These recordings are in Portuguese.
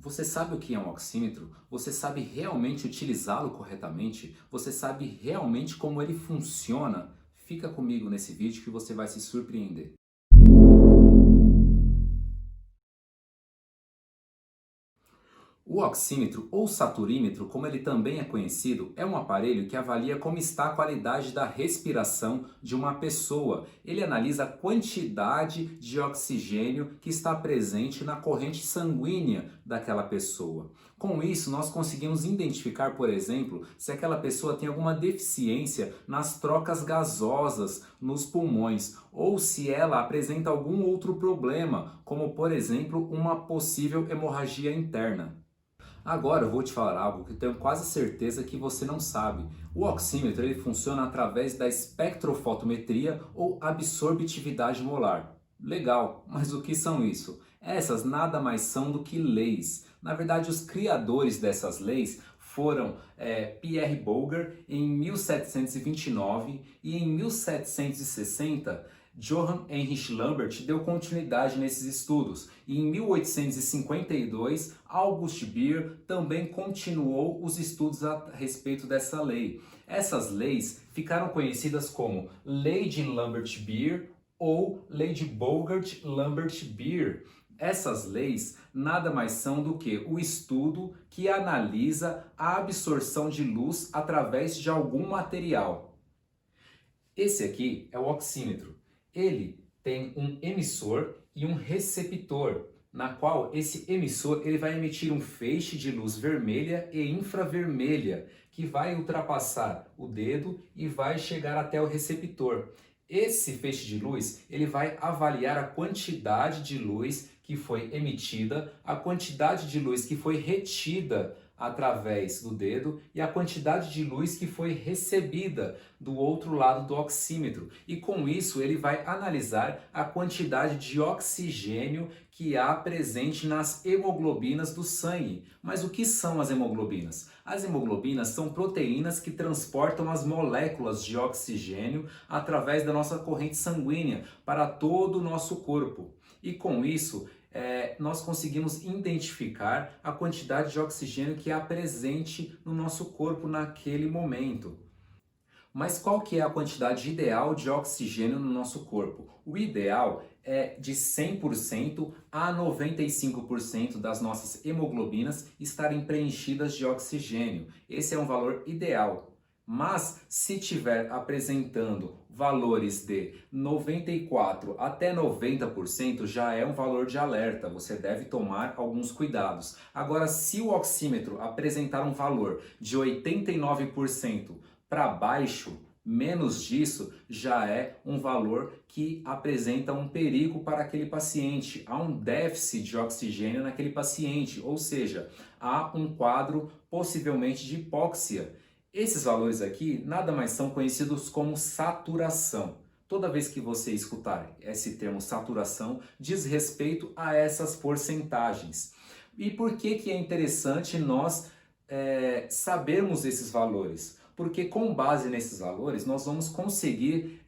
Você sabe o que é um oxímetro? Você sabe realmente utilizá-lo corretamente? Você sabe realmente como ele funciona? Fica comigo nesse vídeo que você vai se surpreender. O oxímetro ou saturímetro, como ele também é conhecido, é um aparelho que avalia como está a qualidade da respiração de uma pessoa. Ele analisa a quantidade de oxigênio que está presente na corrente sanguínea daquela pessoa. Com isso, nós conseguimos identificar, por exemplo, se aquela pessoa tem alguma deficiência nas trocas gasosas nos pulmões ou se ela apresenta algum outro problema, como por exemplo, uma possível hemorragia interna. Agora eu vou te falar algo que eu tenho quase certeza que você não sabe. O oxímetro ele funciona através da espectrofotometria ou absorptividade molar. Legal, mas o que são isso? Essas nada mais são do que leis. Na verdade, os criadores dessas leis foram Pierre Boger em 1729 e em 1760 Johann Heinrich Lambert deu continuidade nesses estudos e em 1852 August Beer também continuou os estudos a respeito dessa lei. Essas leis ficaram conhecidas como Lei de Lambert-Beer ou Lei de Bogart-Lambert-Beer. Essas leis nada mais são do que o estudo que analisa a absorção de luz através de algum material. Esse aqui é o oxímetro. Ele tem um emissor e um receptor, na qual esse emissor ele vai emitir um feixe de luz vermelha e infravermelha, que vai ultrapassar o dedo e vai chegar até o receptor. Esse feixe de luz ele vai avaliar a quantidade de luz que foi emitida, a quantidade de luz que foi retida através do dedo e a quantidade de luz que foi recebida do outro lado do oxímetro. E com isso ele vai analisar a quantidade de oxigênio que há presente nas hemoglobinas do sangue. Mas o que são as hemoglobinas? As hemoglobinas são proteínas que transportam as moléculas de oxigênio através da nossa corrente sanguínea para todo o nosso corpo. E com isso, nós conseguimos identificar a quantidade de oxigênio que há presente no nosso corpo naquele momento. Mas qual que é a quantidade ideal de oxigênio no nosso corpo? O ideal é de 100% a 95% das nossas hemoglobinas estarem preenchidas de oxigênio. Esse é um valor ideal. Mas se tiver apresentando valores de 94 até 90% já é um valor de alerta, você deve tomar alguns cuidados. Agora, se o oxímetro apresentar um valor de 89% para baixo, menos disso, já é um valor que apresenta um perigo para aquele paciente. Há um déficit de oxigênio naquele paciente, ou seja, há um quadro possivelmente de hipóxia. Esses valores aqui nada mais são conhecidos como saturação. Toda vez que você escutar esse termo saturação, diz respeito a essas porcentagens. E por que é interessante nós sabermos esses valores? Porque com base nesses valores nós vamos conseguir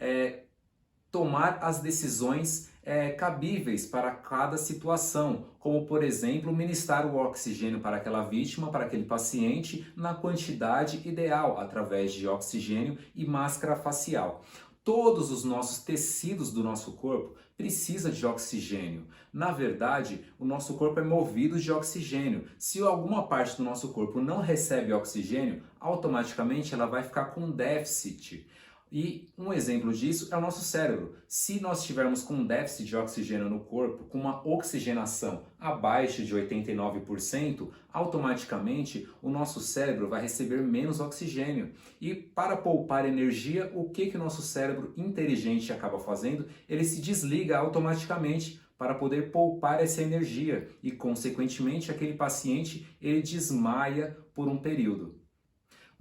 tomar as decisões cabíveis para cada situação, como por exemplo ministrar o oxigênio para aquela vítima, para aquele paciente, na quantidade ideal, através de oxigênio e máscara facial. Todos os nossos tecidos do nosso corpo precisam de oxigênio. Na verdade, o nosso corpo é movido de oxigênio. Se alguma parte do nosso corpo não recebe oxigênio, automaticamente ela vai ficar com déficit. E um exemplo disso é o nosso cérebro. Se nós estivermos com um déficit de oxigênio no corpo, com uma oxigenação abaixo de 89%, automaticamente o nosso cérebro vai receber menos oxigênio. E para poupar energia, o que o nosso cérebro inteligente acaba fazendo? Ele se desliga automaticamente para poder poupar essa energia e, consequentemente, aquele paciente ele desmaia por um período.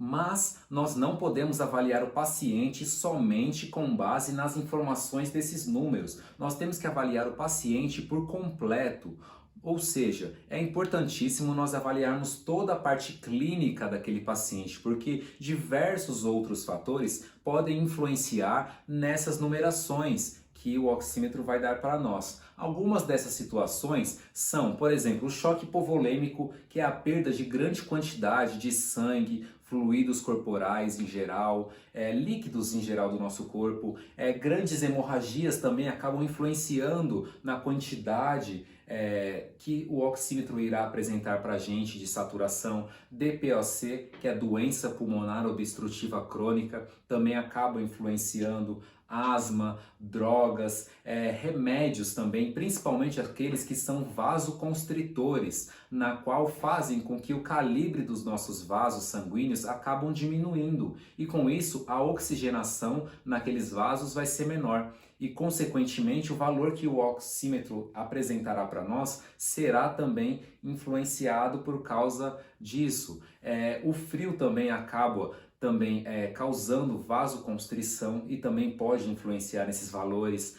Mas nós não podemos avaliar o paciente somente com base nas informações desses números. Nós temos que avaliar o paciente por completo. Ou seja, é importantíssimo nós avaliarmos toda a parte clínica daquele paciente, porque diversos outros fatores podem influenciar nessas numerações, que o oxímetro vai dar para nós. Algumas dessas situações são, por exemplo, o choque hipovolêmico, que é a perda de grande quantidade de sangue, fluidos corporais em geral, líquidos em geral do nosso corpo, grandes hemorragias também acabam influenciando na quantidade que o oxímetro irá apresentar para a gente de saturação. DPOC, que é a doença pulmonar obstrutiva crônica, também acaba influenciando. Asma, drogas, remédios também, principalmente aqueles que são vasoconstritores, na qual fazem com que o calibre dos nossos vasos sanguíneos acabam diminuindo e com isso a oxigenação naqueles vasos vai ser menor e consequentemente o valor que o oxímetro apresentará para nós será também influenciado por causa disso. O frio também acaba causando vasoconstrição e também pode influenciar nesses valores,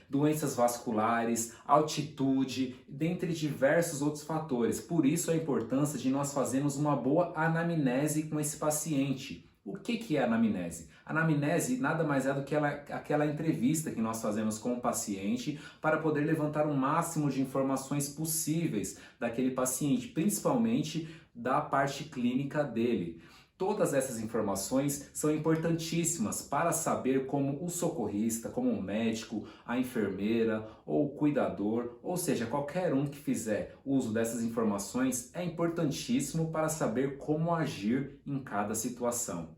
doenças vasculares, altitude, dentre diversos outros fatores. Por isso a importância de nós fazermos uma boa anamnese com esse paciente. O que é anamnese? Anamnese nada mais é do que aquela entrevista que nós fazemos com o paciente para poder levantar o máximo de informações possíveis daquele paciente, principalmente da parte clínica dele. Todas essas informações são importantíssimas para saber como o socorrista, como o médico, a enfermeira ou o cuidador, ou seja, qualquer um que fizer uso dessas informações é importantíssimo para saber como agir em cada situação.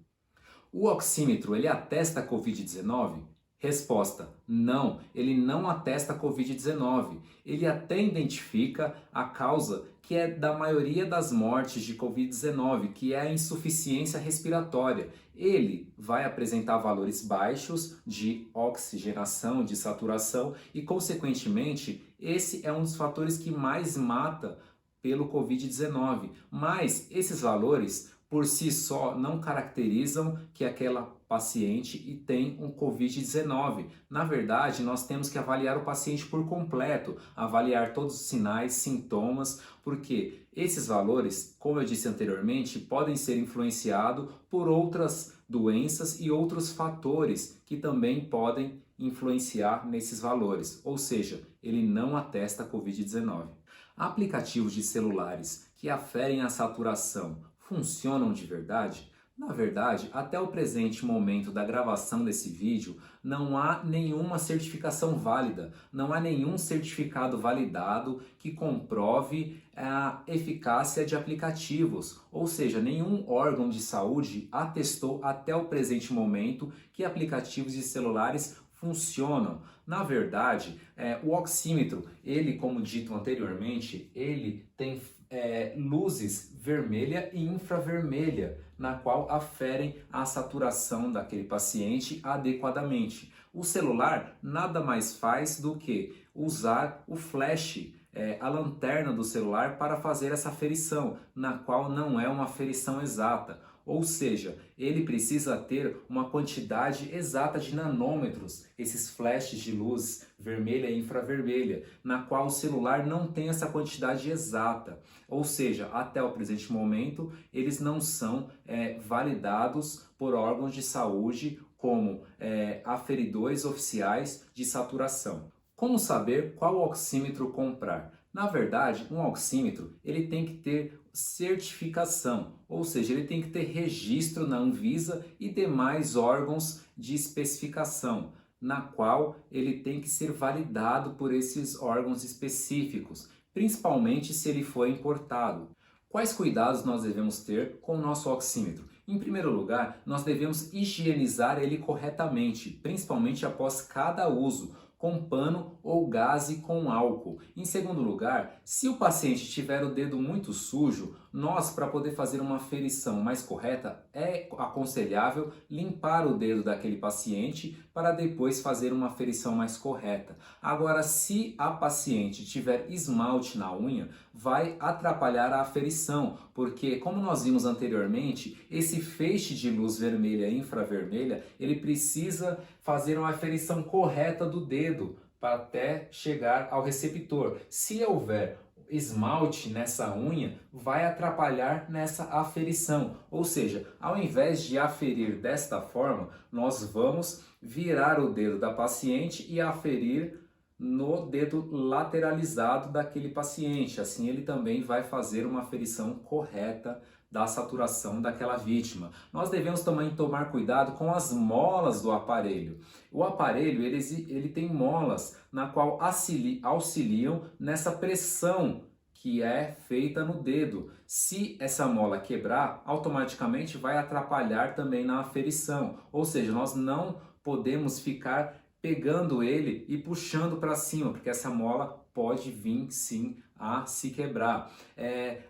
O oxímetro, ele atesta a Covid-19? Resposta: não, ele não atesta a Covid-19. Ele até identifica a causa que é da maioria das mortes de Covid-19, que é a insuficiência respiratória. Ele vai apresentar valores baixos de oxigenação, de saturação e, consequentemente, esse é um dos fatores que mais mata pelo Covid-19. Mas esses valores por si só não caracterizam que aquela paciente e tem um Covid-19. Na verdade, nós temos que avaliar o paciente por completo, avaliar todos os sinais, sintomas, porque esses valores, como eu disse anteriormente, podem ser influenciados por outras doenças e outros fatores que também podem influenciar nesses valores, ou seja, ele não atesta Covid-19. Aplicativos de celulares que aferem a saturação funcionam de verdade? Na verdade, até o presente momento da gravação desse vídeo, não há nenhuma certificação válida, não há nenhum certificado validado que comprove a eficácia de aplicativos, ou seja, nenhum órgão de saúde atestou até o presente momento que aplicativos de celulares funcionam. Na verdade, o oxímetro, ele, como dito anteriormente, ele tem luzes vermelha e infravermelha, na qual aferem a saturação daquele paciente adequadamente. O celular nada mais faz do que usar o flash, a lanterna do celular para fazer essa aferição, na qual não é uma aferição exata. Ou seja, ele precisa ter uma quantidade exata de nanômetros, esses flashes de luz vermelha e infravermelha, na qual o celular não tem essa quantidade exata. Ou seja, até o presente momento, eles não são validados por órgãos de saúde como aferidores oficiais de saturação. Como saber qual oxímetro comprar? Na verdade, um oxímetro ele tem que ter certificação, ou seja, ele tem que ter registro na Anvisa e demais órgãos de especificação, na qual ele tem que ser validado por esses órgãos específicos, principalmente se ele for importado. Quais cuidados nós devemos ter com o nosso oxímetro? Em primeiro lugar, nós devemos higienizar ele corretamente, principalmente após cada uso, com pano ou gaze com álcool. Em segundo lugar, se o paciente tiver o dedo muito sujo, nós, para poder fazer uma aferição mais correta, é aconselhável limpar o dedo daquele paciente para depois fazer uma aferição mais correta. Agora, se a paciente tiver esmalte na unha, vai atrapalhar a aferição, porque, como nós vimos anteriormente, esse feixe de luz vermelha e infravermelha, ele precisa fazer uma aferição correta do dedo para até chegar ao receptor. Se houver esmalte nessa unha vai atrapalhar nessa aferição. Ou seja, ao invés de aferir desta forma, nós vamos virar o dedo da paciente e aferir no dedo lateralizado daquele paciente. Assim, ele também vai fazer uma aferição correta da saturação daquela vítima. Nós devemos também tomar cuidado com as molas do aparelho. O aparelho ele tem molas na qual auxiliam nessa pressão que é feita no dedo. Se essa mola quebrar, automaticamente vai atrapalhar também na aferição. Ou seja, nós não podemos ficar pegando ele e puxando para cima, porque essa mola pode vir sim a se quebrar.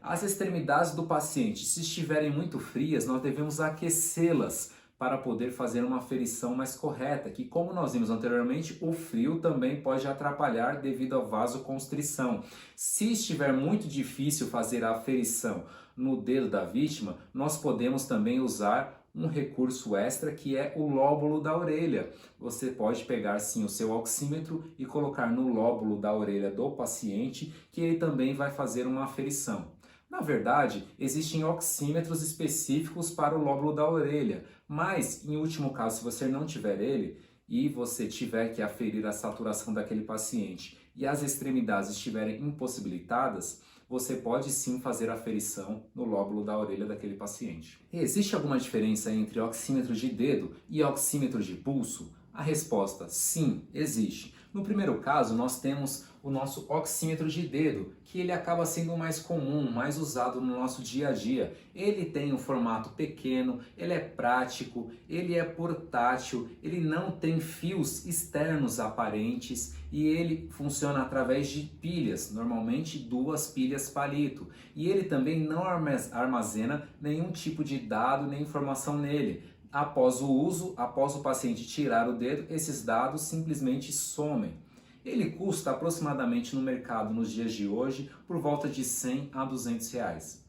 As extremidades do paciente, se estiverem muito frias, nós devemos aquecê-las para poder fazer uma aferição mais correta, que como nós vimos anteriormente, o frio também pode atrapalhar devido à vasoconstrição. Se estiver muito difícil fazer a aferição no dedo da vítima, nós podemos também usar um recurso extra que é o lóbulo da orelha. Você pode pegar sim o seu oxímetro e colocar no lóbulo da orelha do paciente, que ele também vai fazer uma aferição. Na verdade, existem oxímetros específicos para o lóbulo da orelha, mas em último caso, se você não tiver ele e você tiver que aferir a saturação daquele paciente e as extremidades estiverem impossibilitadas, você pode sim fazer a aferição no lóbulo da orelha daquele paciente. Existe alguma diferença entre oxímetro de dedo e oxímetro de pulso? A resposta, sim, existe. No primeiro caso, nós temos o nosso oxímetro de dedo, que ele acaba sendo mais comum, mais usado no nosso dia a dia. Ele tem um formato pequeno, ele é prático, ele é portátil, ele não tem fios externos aparentes e ele funciona através de pilhas, normalmente 2 pilhas palito. E ele também não armazena nenhum tipo de dado nem informação nele. Após o uso, após o paciente tirar o dedo, esses dados simplesmente somem. Ele custa aproximadamente no mercado nos dias de hoje por volta de 100 a 200 reais.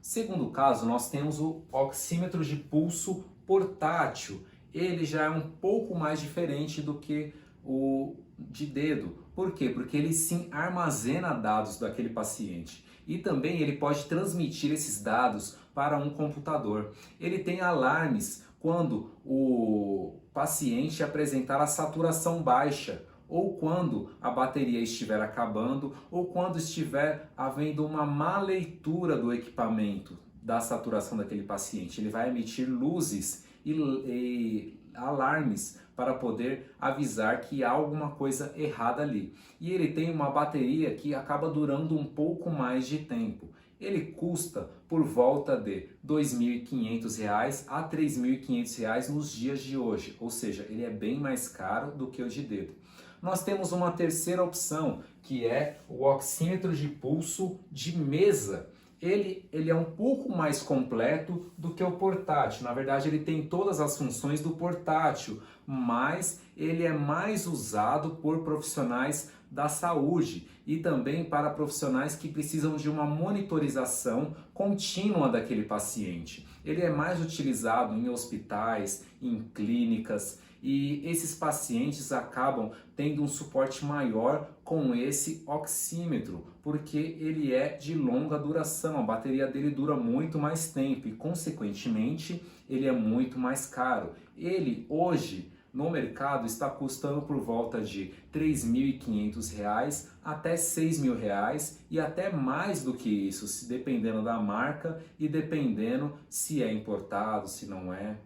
Segundo caso, nós temos o oxímetro de pulso portátil. Ele já é um pouco mais diferente do que o de dedo. Por quê? Porque ele sim armazena dados daquele paciente. E também ele pode transmitir esses dados para um computador. Ele tem alarmes quando o paciente apresentar a saturação baixa, ou quando a bateria estiver acabando, ou quando estiver havendo uma má leitura do equipamento da saturação daquele paciente. Ele vai emitir luzes e alarmes para poder avisar que há alguma coisa errada ali. E ele tem uma bateria que acaba durando um pouco mais de tempo. Ele custa por volta de R$ 2.500 a R$ 3.500 nos dias de hoje, ou seja, ele é bem mais caro do que o de dedo. Nós temos uma terceira opção, que é o oxímetro de pulso de mesa. Ele é um pouco mais completo do que o portátil. Na verdade, ele tem todas as funções do portátil, mas ele é mais usado por profissionais da saúde e também para profissionais que precisam de uma monitorização contínua daquele paciente. Ele é mais utilizado em hospitais, em clínicas, e esses pacientes acabam tendo um suporte maior com esse oxímetro, porque ele é de longa duração, a bateria dele dura muito mais tempo e, consequentemente, ele é muito mais caro. Ele, hoje, no mercado, está custando por volta de R$ 3.500 até R$ 6.000 e até mais do que isso, dependendo da marca e dependendo se é importado, se não é.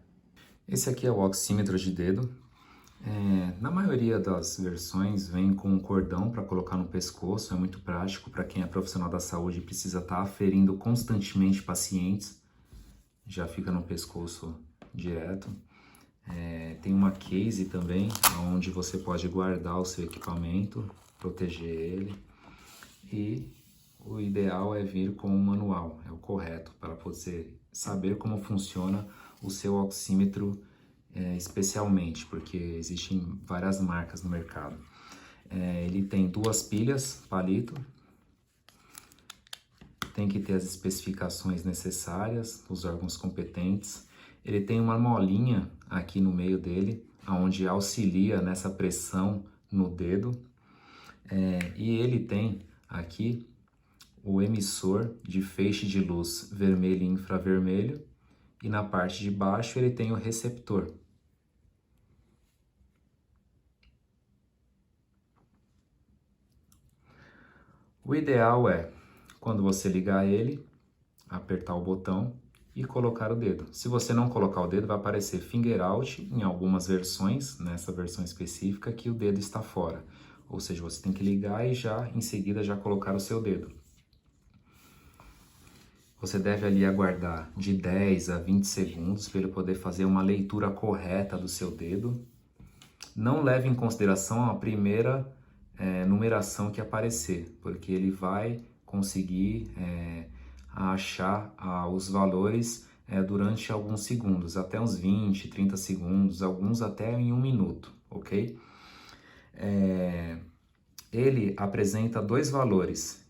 Esse aqui é o oxímetro de dedo. Na maioria das versões vem com um cordão para colocar no pescoço, é muito prático para quem é profissional da saúde e precisa estar aferindo constantemente pacientes, já fica no pescoço direto. Tem uma case também, onde você pode guardar o seu equipamento, proteger ele, e o ideal é vir com um manual, é o correto, para você saber como funciona o seu oxímetro especialmente, porque existem várias marcas no mercado. Ele tem 2 pilhas palito, tem que ter as especificações necessárias, os órgãos competentes. Ele tem uma molinha aqui no meio dele, onde auxilia nessa pressão no dedo. E ele tem aqui o emissor de feixe de luz vermelho e infravermelho, e na parte de baixo ele tem o receptor. O ideal é, quando você ligar ele, apertar o botão e colocar o dedo. Se você não colocar o dedo, vai aparecer finger out em algumas versões, nessa versão específica, que o dedo está fora. Ou seja, você tem que ligar e já em seguida já colocar o seu dedo. Você deve ali aguardar de 10 a 20 segundos para ele poder fazer uma leitura correta do seu dedo. Não leve em consideração a primeira numeração que aparecer, porque ele vai conseguir achar os valores durante alguns segundos, até uns 20, 30 segundos, alguns até em 1 minuto, ok? Ele apresenta dois valores,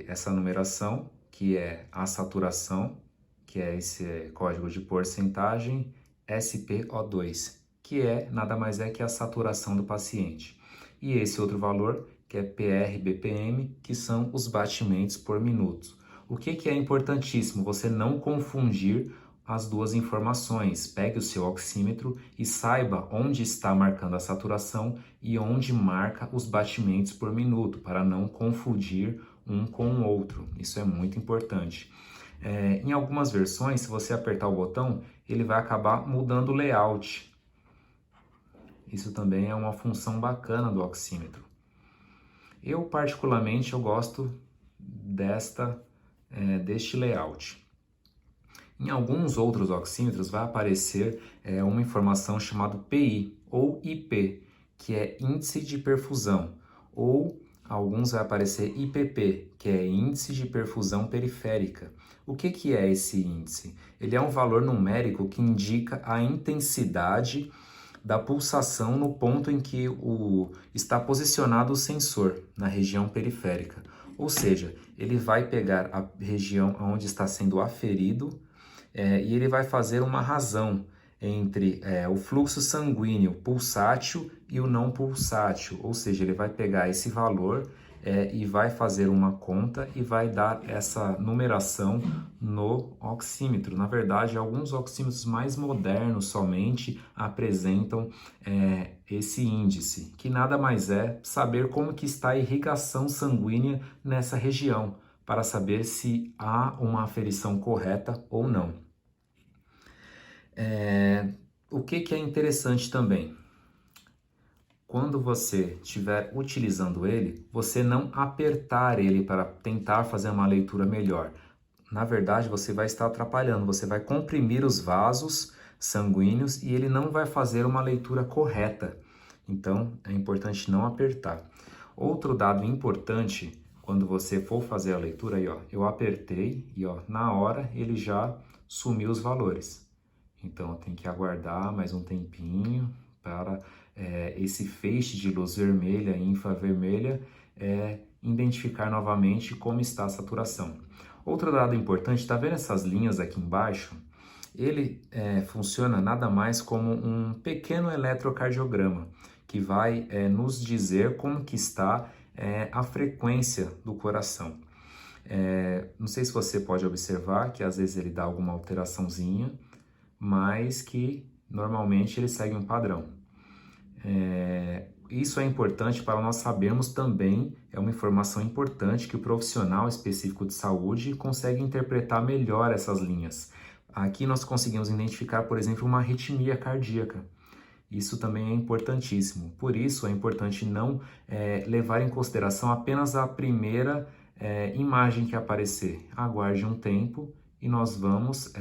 essa numeração, que é a saturação, que é esse código de porcentagem, SpO2, que nada mais é que a saturação do paciente. E esse outro valor, que é PR/BPM, que são os batimentos por minuto. O que é importantíssimo? Você não confundir as duas informações. Pegue o seu oxímetro e saiba onde está marcando a saturação e onde marca os batimentos por minuto, para não confundir um com o outro. Isso é muito importante. Em algumas versões, se você apertar o botão, ele vai acabar mudando o layout. Isso também é uma função bacana do oxímetro. Eu, particularmente, eu gosto deste layout. Em alguns outros oxímetros vai aparecer uma informação chamada PI ou IP, que é índice de perfusão, ou alguns vai aparecer IPP, que é índice de perfusão periférica. O que é esse índice? Ele é um valor numérico que indica a intensidade da pulsação no ponto em que está posicionado o sensor, na região periférica. Ou seja, ele vai pegar a região onde está sendo aferido e ele vai fazer uma razão entre o fluxo sanguíneo pulsátil e o não pulsátil, ou seja, ele vai pegar esse valor e vai fazer uma conta e vai dar essa numeração no oxímetro. Na verdade, alguns oxímetros mais modernos somente apresentam esse índice, que nada mais é saber como que está a irrigação sanguínea nessa região, para saber se há uma aferição correta ou não. O que é interessante também? Quando você estiver utilizando ele, você não apertar ele para tentar fazer uma leitura melhor. Na verdade, você vai estar atrapalhando, você vai comprimir os vasos sanguíneos e ele não vai fazer uma leitura correta. Então, é importante não apertar. Outro dado importante, quando você for fazer a leitura, aí, ó, eu apertei e na hora ele já sumiu os valores. Então, eu tenho que aguardar mais um tempinho para esse feixe de luz vermelha e infravermelha identificar novamente como está a saturação. Outro dado importante, está vendo essas linhas aqui embaixo? Ele funciona nada mais como um pequeno eletrocardiograma, que vai nos dizer como que está a frequência do coração. Não sei se você pode observar que às vezes ele dá alguma alteraçãozinha, mas que normalmente ele segue um padrão. Isso é importante para nós sabermos também, é uma informação importante que o profissional específico de saúde consegue interpretar melhor essas linhas. Aqui nós conseguimos identificar, por exemplo, uma arritmia cardíaca. Isso também é importantíssimo. Por isso é importante não levar em consideração apenas a primeira imagem que aparecer. Aguarde um tempo e nós vamos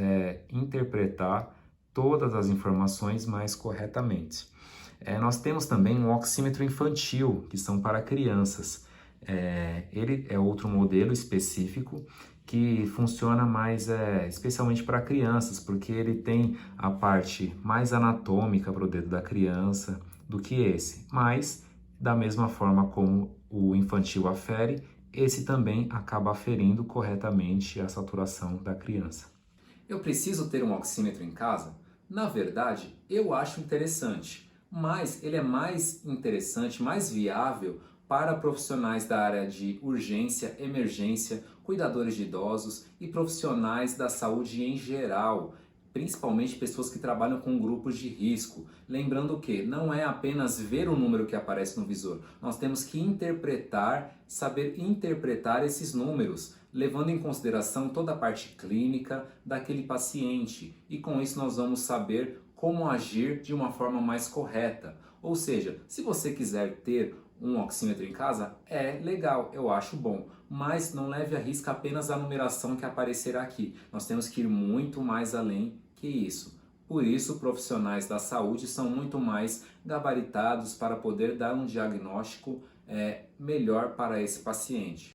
interpretar todas as informações mais corretamente. Nós temos também um oxímetro infantil, que são para crianças. Ele é outro modelo específico que funciona mais especialmente para crianças, porque ele tem a parte mais anatômica para o dedo da criança do que esse. Mas, da mesma forma como o infantil afere, esse também acaba aferindo corretamente a saturação da criança. Eu preciso ter um oxímetro em casa? Na verdade, eu acho interessante, mas ele é mais interessante, mais viável para profissionais da área de urgência, emergência, cuidadores de idosos e profissionais da saúde em geral, principalmente pessoas que trabalham com grupos de risco. Lembrando que não é apenas ver o número que aparece no visor, nós temos que interpretar, saber interpretar esses números, levando em consideração toda a parte clínica daquele paciente, e com isso nós vamos saber como agir de uma forma mais correta. Ou seja, se você quiser ter um oxímetro em casa, é legal, eu acho bom, mas não leve à risca apenas a numeração que aparecerá aqui. Nós temos que ir muito mais além que isso. Por isso, profissionais da saúde são muito mais gabaritados para poder dar um diagnóstico melhor para esse paciente.